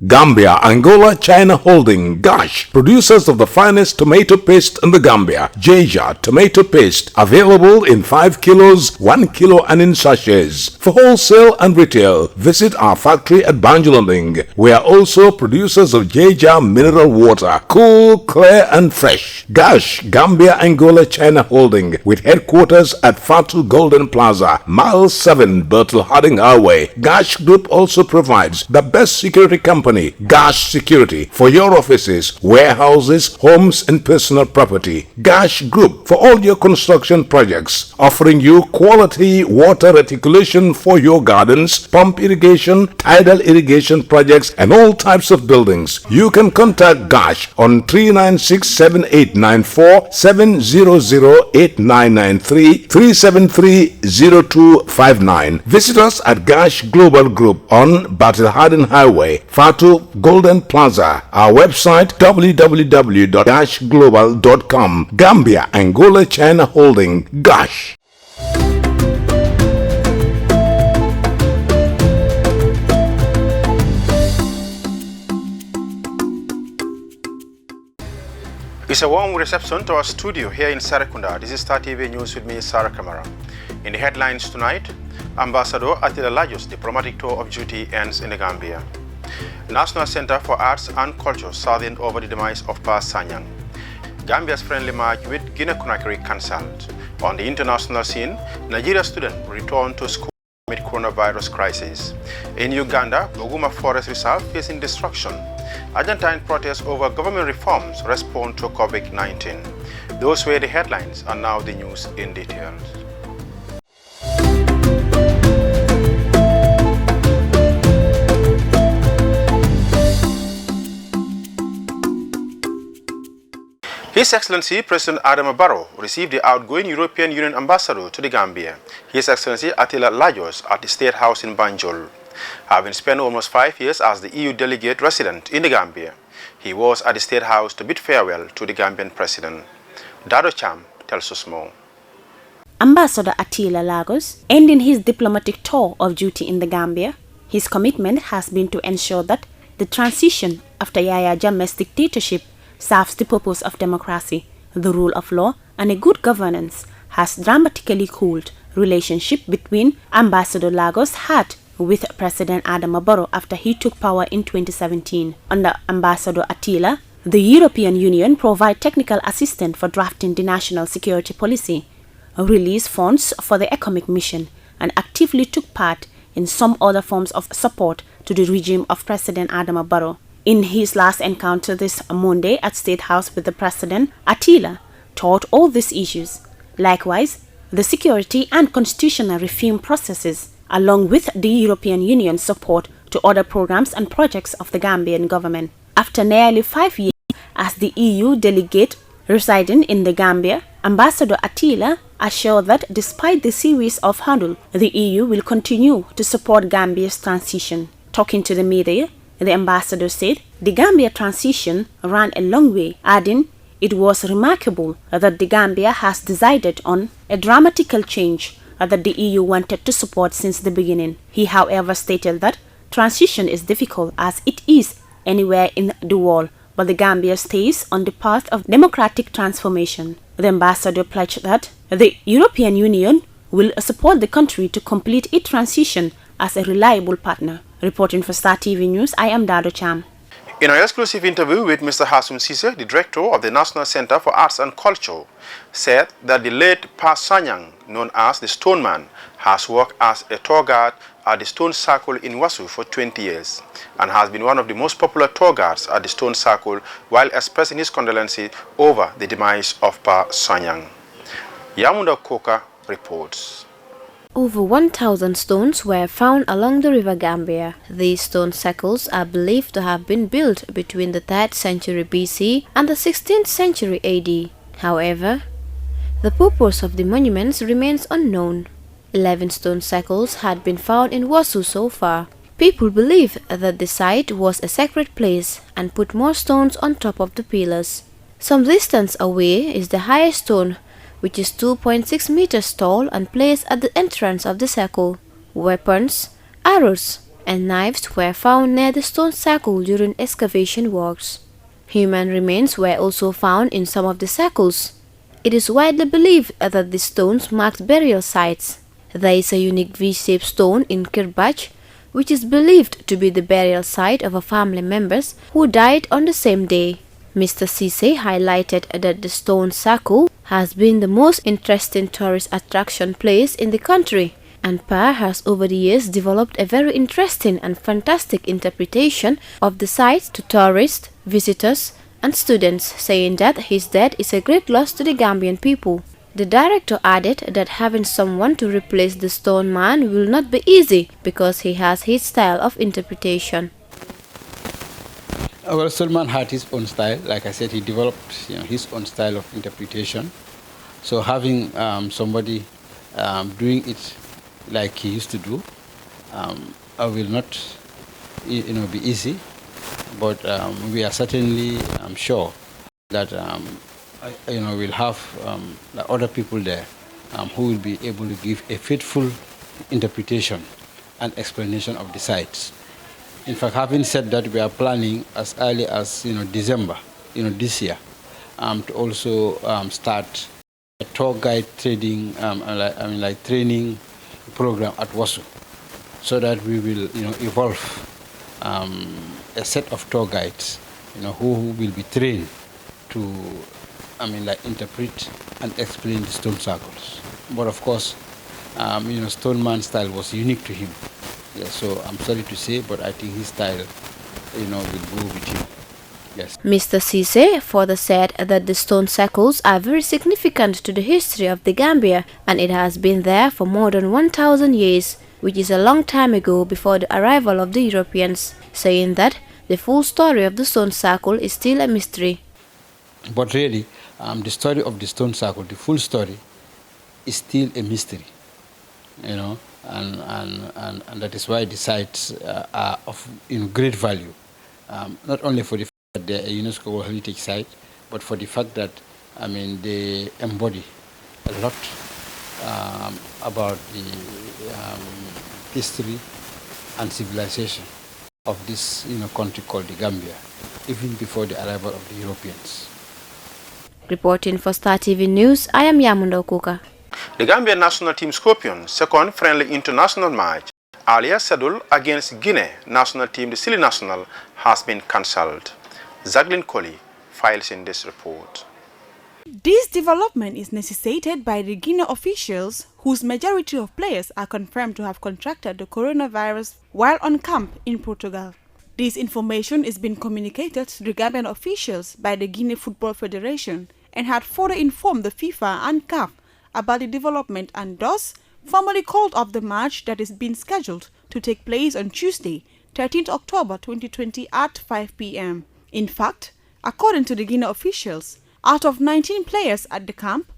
Gambia, Angola, China Holding, Gash, producers of the finest tomato paste in the Gambia. Jaja tomato paste, available in 5 kilos, 1 kilo and in sachets. For wholesale and retail, visit our factory at Banjulonding. We are also producers of Jaja mineral water, cool, clear and fresh. Gash, Gambia, Angola, China Holding, with headquarters at Fatu Golden Plaza, Mile 7, Bertel Harding Highway. Gash Group also provides the best security company, Gash Security, for your offices, warehouses, homes and personal property. Gash Group for all your construction projects, offering you quality water reticulation for your gardens, pump irrigation, tidal irrigation projects and all types of buildings. You can contact Gash on 396-7894, 700-8993, 373-0259. Visit us at Gash Global Group on Battle Harden Highway, Fatu Golden Plaza. Our website www.gashglobal.com. Gambia, Angola, China Holding, Gash. It's a warm reception to our studio here in Sarakunda. This is Star TV News with me, Sarah Kamara. In the headlines tonight, Ambassador Attila Lajos' diplomatic tour of duty ends in the Gambia. National Center for Arts and Culture saddened over the demise of Pa Sanyang. Gambia's friendly match with Guinea-Conakry cancelled. On the international scene, Nigeria student returned to school amid coronavirus crisis. In Uganda, Boguma Forest Reserve facing destruction. Argentine protests over government reforms respond to COVID-19. Those were the headlines, and now the news in detail. His Excellency President Adama Barrow received the outgoing European Union ambassador to the Gambia, His Excellency Attila Lajos, at the State House in Banjul. Having spent almost 5 years as the EU delegate resident in the Gambia, he was at the State House to bid farewell to the Gambian President. Dado Cham tells us more. Ambassador Attila Lajos, ending his diplomatic tour of duty in the Gambia, his commitment has been to ensure that the transition after Yahya Jammeh's dictatorship serves the purpose of democracy, the rule of law, and a good governance, has dramatically cooled relationship between Ambassador Lajos had with President Adama Barrow after he took power in 2017. Under Ambassador Attila, the European Union provided technical assistance for drafting the national security policy, released funds for the economic mission, and actively took part in some other forms of support to the regime of President Adama Barrow. In his last encounter this Monday at State House with the President, Attila taught all these issues. Likewise, the security and constitutional reform processes, along with the European Union's support to other programs and projects of the Gambian government. After nearly 5 years as the EU delegate residing in the Gambia, Ambassador Attila assured that despite the series of hurdles, the EU will continue to support Gambia's transition. Talking to the media, the ambassador said the Gambia transition ran a long way, adding it was remarkable that the Gambia has decided on a dramatical change that the EU wanted to support since the beginning. He, however, stated that transition is difficult as it is anywhere in the world, but the Gambia stays on the path of democratic transformation. The ambassador pledged that the European Union will support the country to complete its transition as a reliable partner. Reporting for Star TV News, I am Dado Cham. In an exclusive interview with Mr. Hasum Sise, the director of the National Center for Arts and Culture, said that the late Pa Sanyang, known as the Stone Man, has worked as a tour guide at the Stone Circle in Wasu for 20 years and has been one of the most popular tour guides at the Stone Circle while expressing his condolences over the demise of Pa Sanyang. Yamunda Koka reports. Over 1,000 stones were found along the river Gambia. These stone circles are believed to have been built between the 3rd century BC and the 16th century AD. However, the purpose of the monuments remains unknown. 11 stone circles had been found in Wasu so far. People believe that the site was a sacred place and put more stones on top of the pillars. Some distance away is the highest stone, which is 2.6 meters tall and placed at the entrance of the circle. Weapons, arrows, and knives were found near the stone circle during excavation works. Human remains were also found in some of the circles. It is widely believed that the stones marked burial sites. There is a unique V-shaped stone in Kirbach, which is believed to be the burial site of a family members who died on the same day. Mr. Cisse highlighted that the stone circle has been the most interesting tourist attraction place in the country, and PA has over the years developed a very interesting and fantastic interpretation of the site to tourists, visitors, and students, saying that his death is a great loss to the Gambian people. The director added that having someone to replace the stone man will not be easy because he has his style of interpretation. Well, Stone had his own style. Like I said, he developed his own style of interpretation. So having somebody doing it like he used to do will not be easy. But we are certainly sure that we'll have other people there who will be able to give a faithful interpretation and explanation of the sites. In fact, having said that, we are planning as early as December, this year, to also start a tour guide training, training program at WASU, so that we will evolve a set of tour guides, who will be trained to interpret and explain the stone circles. But of course, Stone Man style was unique to him. Yeah, so I'm sorry to say, but I think his style, will go with him. Yes. Mr. Cisse further said that the stone circles are very significant to the history of the Gambia, and it has been there for more than 1,000 years, which is a long time ago before the arrival of the Europeans, saying that the full story of the stone circle is still a mystery. But really, the story of the stone circle, the full story, is still a mystery, and that is why the sites are of great value, not only for the fact that they're a UNESCO World Heritage Site, but for the fact that they embody a lot about the history and civilization of this country called the Gambia, even before the arrival of the Europeans. Reporting for Star TV News, I am Yamunda Okuka. The Gambian national team Scorpions' second friendly international match, earlier scheduled against Guinea national team, the Silly National, has been cancelled. Zaglin Colley files in this report. This development is necessitated by the Guinea officials, whose majority of players are confirmed to have contracted the coronavirus while on camp in Portugal. This information is being communicated to the Gambian officials by the Guinea Football Federation and had further informed the FIFA and CAF about the development and thus formally called off the match that is being scheduled to take place on Tuesday, 13th October 2020 at 5 p.m. In fact, according to the Guinea officials, out of 19 players at the camp,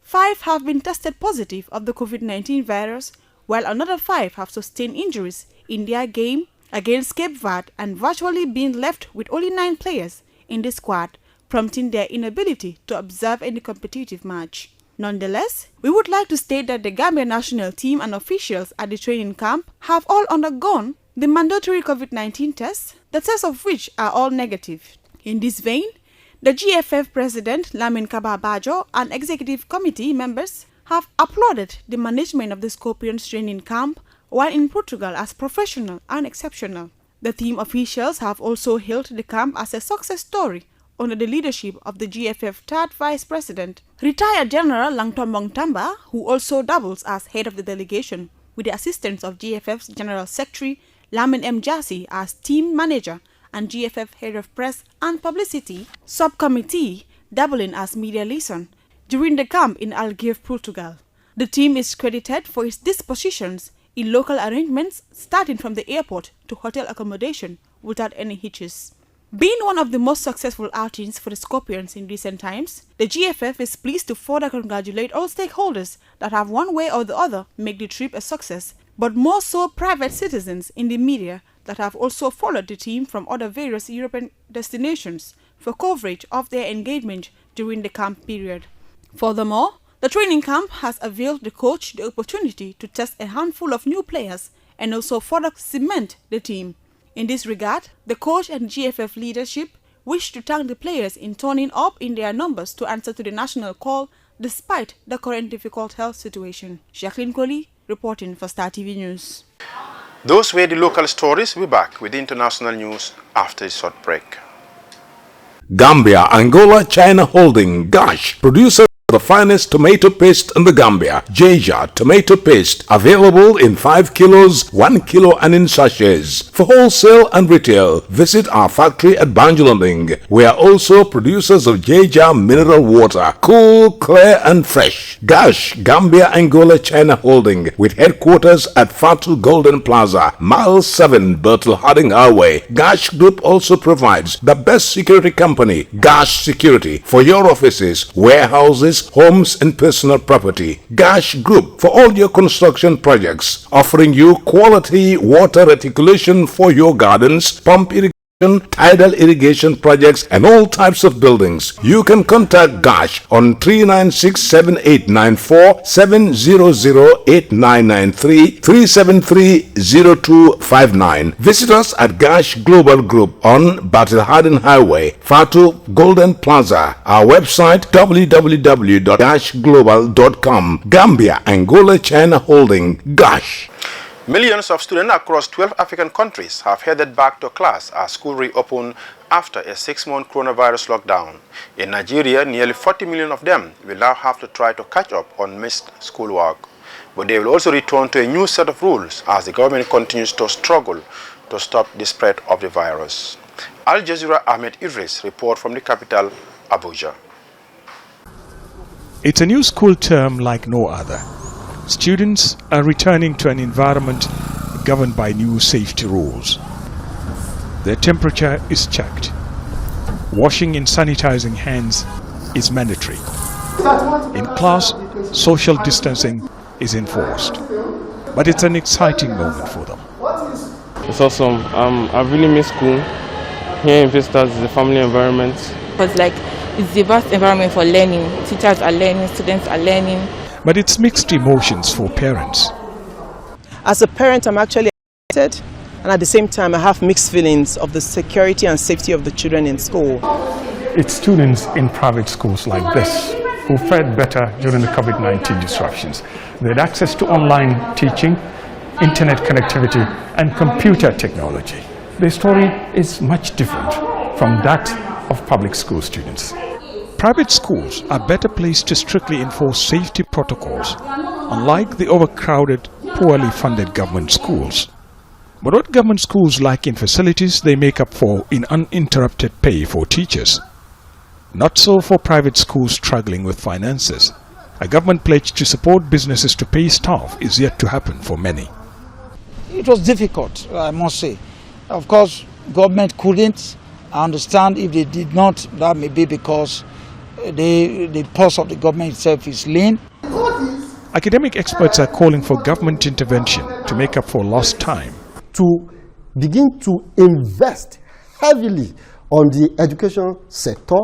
5 have been tested positive of the COVID-19 virus, while another 5 have sustained injuries in their game against Cape Verde and virtually being left with only 9 players in the squad, prompting their inability to observe any competitive match. Nonetheless, we would like to state that the Gambia national team and officials at the training camp have all undergone the mandatory COVID-19 tests, the tests of which are all negative. In this vein, the GFF President Lamin Kababajo and Executive Committee members have applauded the management of the Scorpions training camp while in Portugal as professional and exceptional. The team officials have also hailed the camp as a success story under the leadership of the GFF third Vice President, retired General Langtombong Tamba, who also doubles as head of the delegation, with the assistance of GFF's General Secretary Lamin M. Jassi as team manager and GFF head of press and publicity subcommittee doubling as media liaison during the camp in Algarve, Portugal. The team is credited for its dispositions in local arrangements starting from the airport to hotel accommodation without any hitches. Being one of the most successful outings for the Scorpions in recent times, the GFF is pleased to further congratulate all stakeholders that have one way or the other made the trip a success, but more so private citizens in the media that have also followed the team from other various European destinations for coverage of their engagement during the camp period. Furthermore, the training camp has availed the coach the opportunity to test a handful of new players and also further cement the team. In this regard, the coach and GFF leadership wish to thank the players in turning up in their numbers to answer to the national call despite the current difficult health situation. Jacqueline Coley reporting for Star TV News. Those were the local stories. We'll be back with the international news after a short break. Gambia, Angola, China Holding, Gosh, producer the finest tomato paste in the Gambia. Jaja tomato paste, available in 5 kilos, 1 kilo and in sachets. For wholesale and retail, visit our factory at Banjulunding. We are also producers of Jaja mineral water, cool, clear and fresh. Gosh, Gambia, Angola, China Holding, with headquarters at Fatu Golden Plaza, Mile 7, Bertel Harding Highway. Gosh Group also provides the best security company, Gosh Security, for your offices, warehouses, homes and personal property. Gosh Group for all your construction projects, offering you quality water reticulation for your gardens, pump irrigation, tidal irrigation projects and all types of buildings. You can contact Gosh on 396-7894, 700-8993, 373-0259. Visit us at Gosh Global Group on Battle Harden Highway, Fatu Golden Plaza. Our website www.goshglobal.com. Gambia, Angola, China Holding, Gosh. Millions of students across 12 African countries have headed back to class as school reopened after a 6-month coronavirus lockdown. In Nigeria, nearly 40 million of them will now have to try to catch up on missed schoolwork. But they will also return to a new set of rules as the government continues to struggle to stop the spread of the virus. Al Jazeera Ahmed Idris report from the capital, Abuja. It's a new school term like no other. Students are returning to an environment governed by new safety rules. Their temperature is checked. Washing and sanitizing hands is mandatory. In class, social distancing is enforced. But it's an exciting moment for them. It's awesome. I really miss school. Here in Vistas is a family environment. It's the best environment for learning. Teachers are learning, students are learning. But it's mixed emotions for parents. As a parent, I'm actually excited, and at the same time, I have mixed feelings of the security and safety of the children in school. It's students in private schools like this who fared better during the COVID-19 disruptions. They had access to online teaching, internet connectivity, and computer technology. Their story is much different from that of public school students. Private schools are better placed to strictly enforce safety protocols, unlike the overcrowded, poorly funded government schools. But what government schools lack in facilities, they make up for in uninterrupted pay for teachers. Not so for private schools struggling with finances. A government pledge to support businesses to pay staff is yet to happen for many. It was difficult, I must say. Of course, government couldn't. I understand if they did not, that may be because the pulse of the government itself is lean. Academic experts are calling for government intervention to make up for lost time. To begin to invest heavily on the education sector,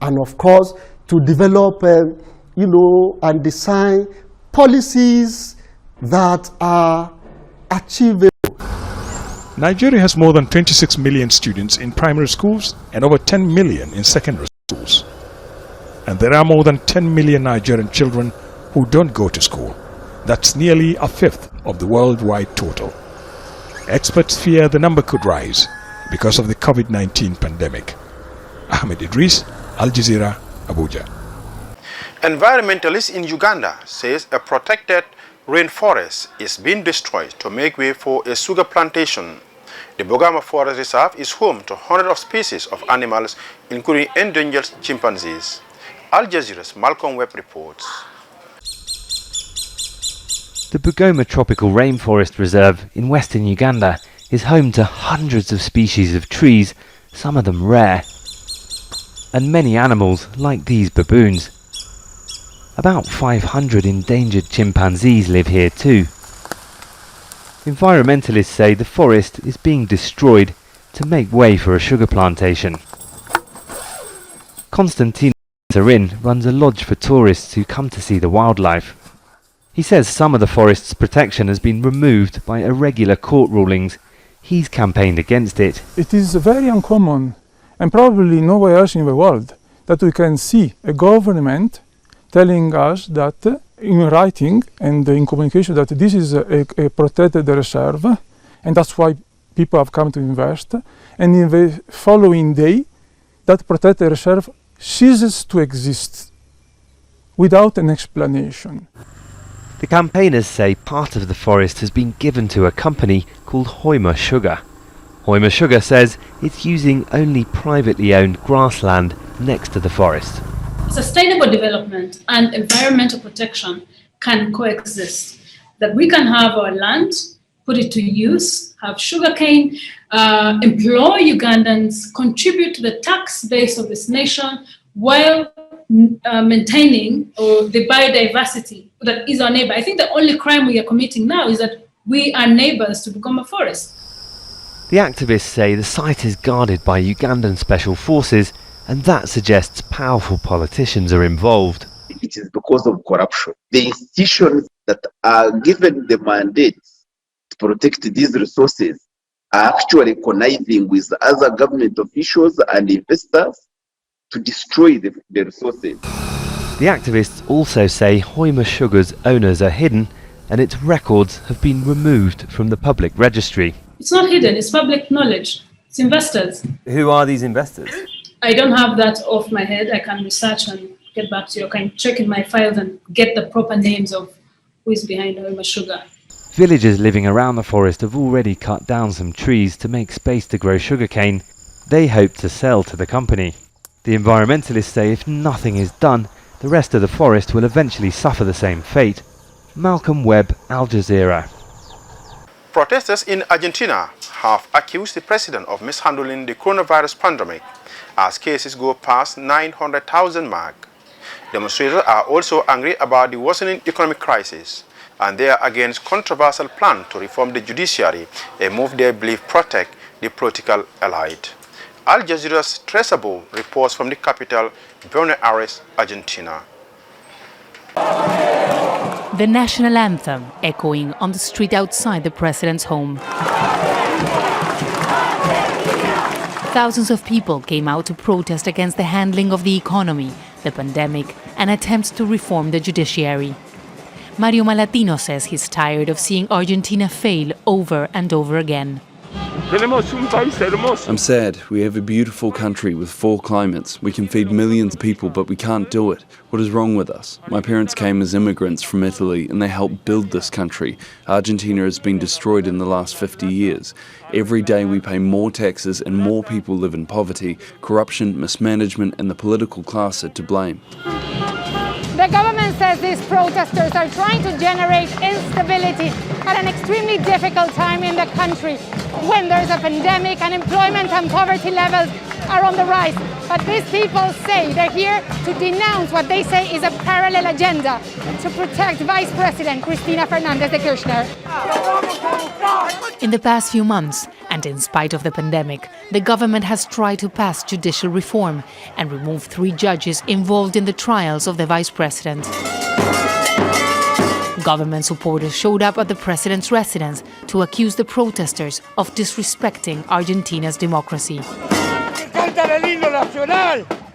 and of course to develop and design policies that are achievable. Nigeria has more than 26 million students in primary schools and over 10 million in secondary schools. And there are more than 10 million Nigerian children who don't go to school. That's nearly a fifth of the worldwide total. Experts fear the number could rise because of the COVID-19 pandemic. Ahmed Idris, Al Jazeera, Abuja. Environmentalists in Uganda says a protected rainforest is being destroyed to make way for a sugar plantation. The Bogama Forest Reserve is home to hundreds of species of animals, including endangered chimpanzees. Al Jazeera's Malcolm Webb reports. The Bugoma Tropical Rainforest Reserve in western Uganda is home to hundreds of species of trees, some of them rare, and many animals like these baboons. About 500 endangered chimpanzees live here too. Environmentalists say the forest is being destroyed to make way for a sugar plantation. Constantine Sarin runs a lodge for tourists who come to see the wildlife. He says some of the forest's protection has been removed by irregular court rulings. He's campaigned against it. It is very uncommon, and probably nowhere else in the world, that we can see a government telling us that in writing and in communication that this is a protected reserve, and that's why people have come to invest, and in the following day that protected reserve ceases to exist without an explanation. The campaigners say part of the forest has been given to a company called Hoima Sugar. Hoima Sugar says it's using only privately owned grassland next to the forest. Sustainable development and environmental protection can coexist. That we can have our land, put it to use, have sugarcane, employ Ugandans, contribute to the tax base of this nation while maintaining the biodiversity that is our neighbor. I think the only crime we are committing now is that we are neighbors to Bugoma Forest. The activists say the site is guarded by Ugandan special forces, and that suggests powerful politicians are involved. It is because of corruption. The institutions that are given the mandate to protect these resources are actually conniving with other government officials and investors to destroy the resources. The activists also say Hoima Sugar's owners are hidden and its records have been removed from the public registry. It's not hidden, it's public knowledge. It's investors. Who are these investors? I don't have that off my head. I can research and get back to you. I can check in my files and get the proper names of who is behind Hoima Sugar. Villagers living around the forest have already cut down some trees to make space to grow sugarcane. They hope to sell to the company. The environmentalists say if nothing is done, the rest of the forest will eventually suffer the same fate. Malcolm Webb, Al Jazeera. Protesters in Argentina have accused the president of mishandling the coronavirus pandemic as cases go past 900,000 mark. Demonstrators are also angry about the worsening economic crisis, and they are against controversial plan to reform the judiciary, a move they believe protect the political elite. Al Jazeera's Traceable reports from the capital, Buenos Aires, Argentina. The national anthem echoing on the street outside the president's home. Thousands of people came out to protest against the handling of the economy, the pandemic, and attempts to reform the judiciary. Mario Malatino says he's tired of seeing Argentina fail over and over again. I'm sad. We have a beautiful country with 4 climates. We can feed millions of people, but we can't do it. What is wrong with us? My parents came as immigrants from Italy, and they helped build this country. Argentina has been destroyed in the last 50 years. Every day we pay more taxes and more people live in poverty. Corruption, mismanagement, and the political class are to blame. The government says these protesters are trying to generate instability at an extremely difficult time in the country, when there's a pandemic, unemployment and poverty levels are on the rise. But these people say they're here to denounce what they say is a parallel agenda to protect Vice President Cristina Fernández de Kirchner. In the past few months, and in spite of the pandemic, the government has tried to pass judicial reform and remove 3 judges involved in the trials of the vice president. Government supporters showed up at the president's residence to accuse the protesters of disrespecting Argentina's democracy.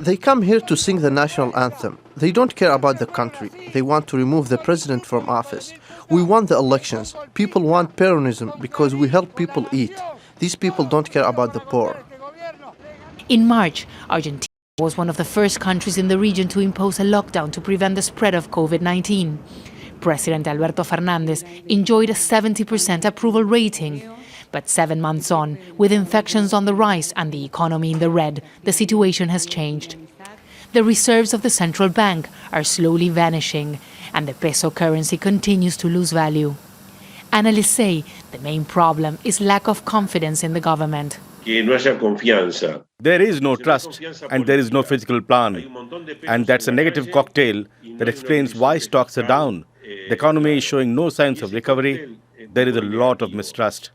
They come here to sing the national anthem. They don't care about the country. They want to remove the president from office. We won the elections. People want Peronism because we help people eat. These people don't care about the poor. In March, Argentina was one of the first countries in the region to impose a lockdown to prevent the spread of COVID-19. President Alberto Fernández enjoyed a 70% approval rating. But 7 months on, with infections on the rise and the economy in the red, the situation has changed. The reserves of the central bank are slowly vanishing, and the peso currency continues to lose value. Analysts say the main problem is lack of confidence in the government. There is no trust and there is no physical plan. And that's a negative cocktail that explains why stocks are down. The economy is showing no signs of recovery. There is a lot of mistrust.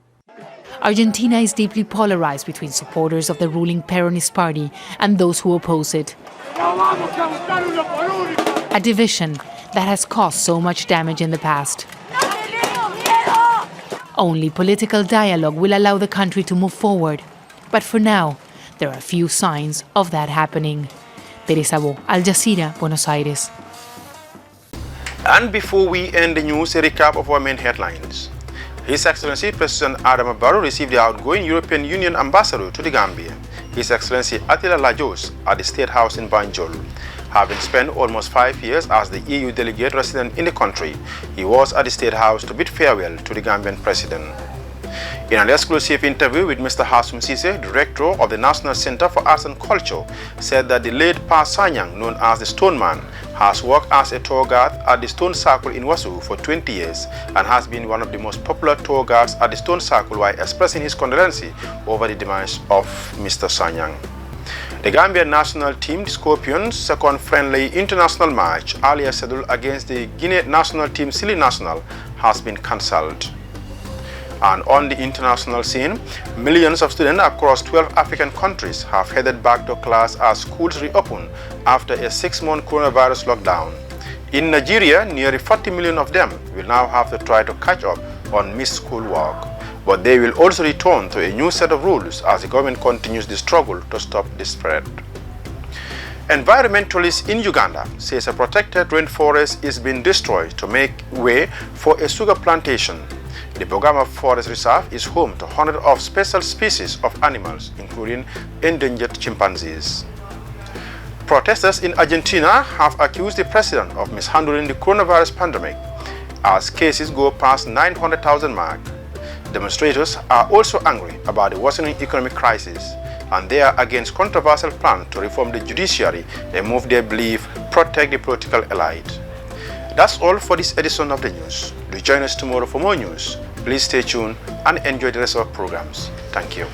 Argentina is deeply polarized between supporters of the ruling Peronist party and those who oppose it. A division that has caused so much damage in the past. Only political dialogue will allow the country to move forward. But for now, there are few signs of that happening. Teresa Bo, Al Jazeera, Buenos Aires. And before we end the news, a recap of our main headlines. His Excellency President Adama Barrow received the outgoing European Union ambassador to the Gambia, His Excellency Attila Lajos, at the State House in Banjul. Having spent almost 5 years as the EU delegate resident in the country, he was at the State House to bid farewell to the Gambian president. In an exclusive interview with Mr. Hasum Sise, director of the National Center for Arts and Culture, said that the late Pa Sanyang, known as the Stone Man, has worked as a tour guide at the Stone Circle in Wasu for 20 years and has been one of the most popular tour guides at the Stone Circle while expressing his condolences over the demise of Mr. Sanyang. The Gambian national team, the Scorpions' second friendly international match, earlier scheduled against the Guinea national team, Silly National, has been cancelled. And on the international scene, millions of students across 12 African countries have headed back to class as schools reopen after a 6-month coronavirus lockdown. In Nigeria, nearly 40 million of them will now have to try to catch up on missed schoolwork. But they will also return to a new set of rules as the government continues the struggle to stop the spread. Environmentalists in Uganda say a protected rainforest is being destroyed to make way for a sugar plantation. The Bogama Forest Reserve is home to hundreds of special species of animals, including endangered chimpanzees. Protesters in Argentina have accused the president of mishandling the coronavirus pandemic as cases go past 900,000 mark. Demonstrators are also angry about the worsening economic crisis, and they are against controversial plan to reform the judiciary, a move they believe protect the political elite. That's all for this edition of the news. Do join us tomorrow for more news. Please stay tuned and enjoy the rest of our programs. Thank you.